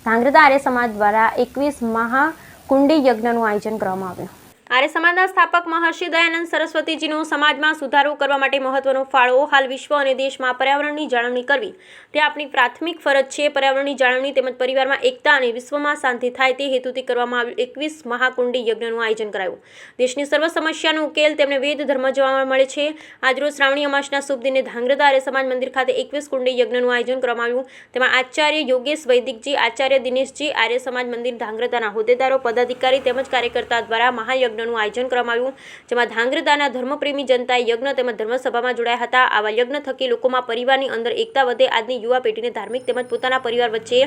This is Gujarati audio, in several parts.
ધાંગ્રધા આર્ય સમાજ દ્વારા 21 મહાકુંડી યજ્ઞનું આયોજન કરવામાં આવ્યું। આર્ય સમાજના સ્થાપક મહર્ષિ દયાનંદ સરસ્વતીજીનો સમાજમાં સુધારો કરવા માટે મહત્વનો ફાળો। હાલ વિશ્વ અને દેશમાં પર્યાવરણની જાળવણી કરવી તે આપણી પ્રાથમિક ફરજ છે। પર્યાવરણની જાળવણી તેમજ પરિવારમાં એકતા અને વિશ્વમાં શાંતિ થાય તે હેતુથી કરવામાં આવેલ 21 મહાકુંડી યજ્ઞનું આયોજન કરાયું। દેશની સર્વ સમસ્યાનો ઉકેલ તેમને વેદ ધર્મ જોવા મળે છે। આજરોજ શ્રાવણી અમાસના શુભ દિને ધાંગ્રધા આર્ય સમાજ મંદિર ખાતે 21 કુંડી યજ્ઞનું આયોજન કરવામાં આવ્યું। તેમાં આચાર્ય યોગેશ વૈદિકજી, આચાર્ય દિનેશજી, આર્ય સમાજ મંદિર ધાંગ્રધાના હોદ્દેદારો, પદાધિકારી તેમજ કાર્યકર્તા દ્વારા મહાયજ્ઞ આયોજન કરવામાં આવ્યું, જેમાં ધાંગ્રધાના ધર્મપ્રેમી જનતાએ યજ્ઞ તેમજ ધર્મસભામાં જોડાયા હતા। આવા યજ્ઞ થકી લોકોમાં પરિવારની અંદર એકતા વધે, આજની યુવા પેઢીને ધાર્મિક તેમજ પોતાના પરિવાર વચ્ચે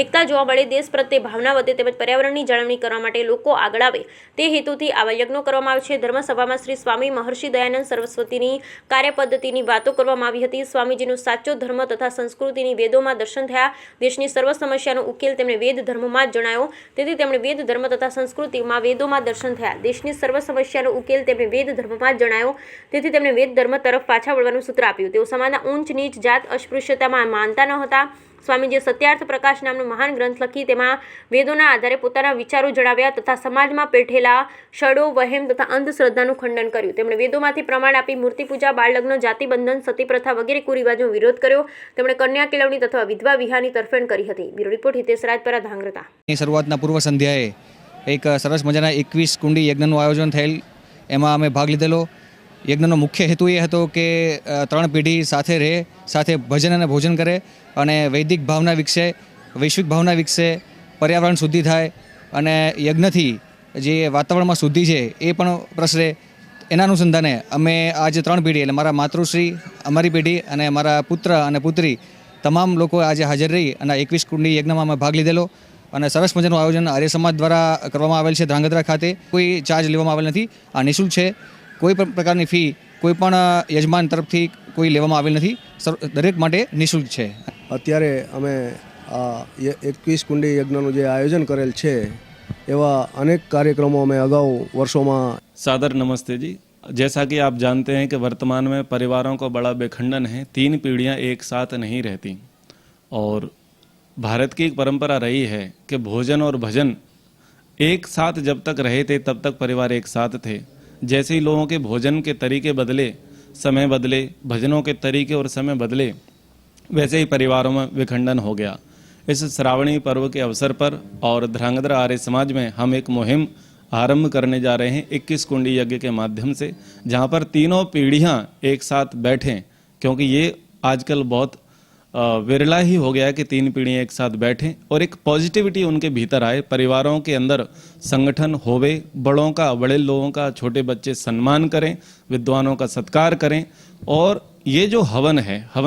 એકતા જોવા મળે, દેશ પ્રત્યે ભાવના વધે તેમજ પર્યાવરણની જાળવણી કરવા માટે લોકો આગળ આવે તે હેતુથી આવા યજ્ઞો કરવામાં આવે છે। ધર્મસભામાં શ્રી સ્વામી મહર્ષિ દયાનંદ સરસ્વતીની કાર્યપદ્ધતિની વાતો કરવામાં આવી હતી। સ્વામીજીનો સાચો ધર્મ તથા સંસ્કૃતિની વેદોમાં દર્શન થયા। દેશની સર્વ સમસ્યાનો ઉકેલ તેમણે વેદ ધર્મમાં જ જણાયો, તેથી તેમણે વેદ ધર્મ તથા સંસ્કૃતિમાં વેદોમાં દર્શન થયા। દેશની સર્વ સમસ્યાનો ઉકેલ તેમણે વેદ ધર્મમાં જણાયો, તેથી તેમણે વેદ ધર્મ તરફ પાછા વળવાનું સૂત્ર આપ્યું। તેઓ સમાજના ઊંચ નીચ જાત અસ્પૃશ્યતામાં માનતા ન હતા। સ્વામીજીએ સત્યાર્થ પ્રકાશ નામનો મહાન ગ્રંથ લખી તેમાં વેદોના આધારે પોતાના વિચારો જણાવ્યા તથા સમાજમાં પેઠેલા શડો, વહેમ તથા અંધશ્રદ્ધાનું ખંડન કર્યું। તેમણે વેદોમાંથી પ્રમાણ આપી મૂર્તિ પૂજા, બાળલગ્ન, જાતિબંધન, સતી પ્રથા વગેરે કુરિવાજોનો વિરોધ કર્યો। તેમણે કન્યા કેળવણી તથા વિધવા વિહારની તરફેણ કરી હતી। Bureau report Hitesh Rajpara, Dhrangadhra. શરૂઆતના પૂર્વ સંધ્યાએ એક સરસ મજાના 21 કુંડી યજ્ઞનું આયોજન થયેલ, એમાં અમે ભાગ લીધેલો। યજ્ઞનો મુખ્ય હેતુ એ હતો કે 3 પેઢી સાથે રહે, સાથે ભજન અને ભોજન કરે અને વૈદિક ભાવના વિકસે, વૈશ્વિક ભાવના વિકસે, પર્યાવરણ શુદ્ધિ થાય અને યજ્ઞથી જે વાતાવરણમાં શુદ્ધિ છે એ પણ પ્રસરે। એના અનુસંધાને અમે આજે 3 પેઢી એટલે મારા માતૃશ્રી, અમારી પેઢી અને મારા પુત્ર અને પુત્રી તમામ લોકો આજે હાજર રહી અને 21 કુંડી યજ્ઞમાં અમે ભાગ લીધેલો અને સરસ મજાનું આયોજન આર્ય સમાજ દ્વારા કરવામાં આવેલ છે। ધાંગ્રધા ખાતે કોઈ ચાર્જ લેવામાં આવેલ નથી, આ નિઃશુલ્ક છે। કોઈ પણ પ્રકારની ફી કોઈ પણ યજમાન તરફથી કોઈ લેવામાં આવેલ નથી, દરેક માટે નિઃશુલ્ક છે। અત્યારે અમે આ 21 કુંડી યજ્ઞનું જે આયોજન કરેલ છે એવા અનેક કાર્યક્રમો અમે અગાઉ વર્ષોમાં। सादर नमस्ते जी। जैसा कि आप जानते हैं कि वर्तमान में परिवारों का बड़ा बेखंडन है, 3 पीढ़ियां एक साथ नहीं रहती और भारत की एक परंपरा रही है कि भोजन और भजन एक साथ जब तक रहे थे तब तक परिवार एक साथ थे। जैसे ही लोगों के भोजन के तरीके बदले, समय बदले, भजनों के तरीके और समय बदले, वैसे ही परिवारों में विखंडन हो गया। इस श्रावणी पर्व के अवसर पर और धांग्रधा आर्य समाज में हम एक मुहिम आरंभ करने जा रहे हैं 21 कुंडी यज्ञ के माध्यम से, जहाँ पर तीनों पीढ़ियाँ एक साथ बैठें, क्योंकि ये आजकल बहुत विरला ही हो गया है कि 3 पीढ़ियाँ एक साथ बैठें और एक पॉजिटिविटी उनके भीतर आए, परिवारों के अंदर संगठन होवे, बड़ों का, बड़े लोगों का, छोटे बच्चे सम्मान करें, विद्वानों का सत्कार करें और ये जो हवन है, हवन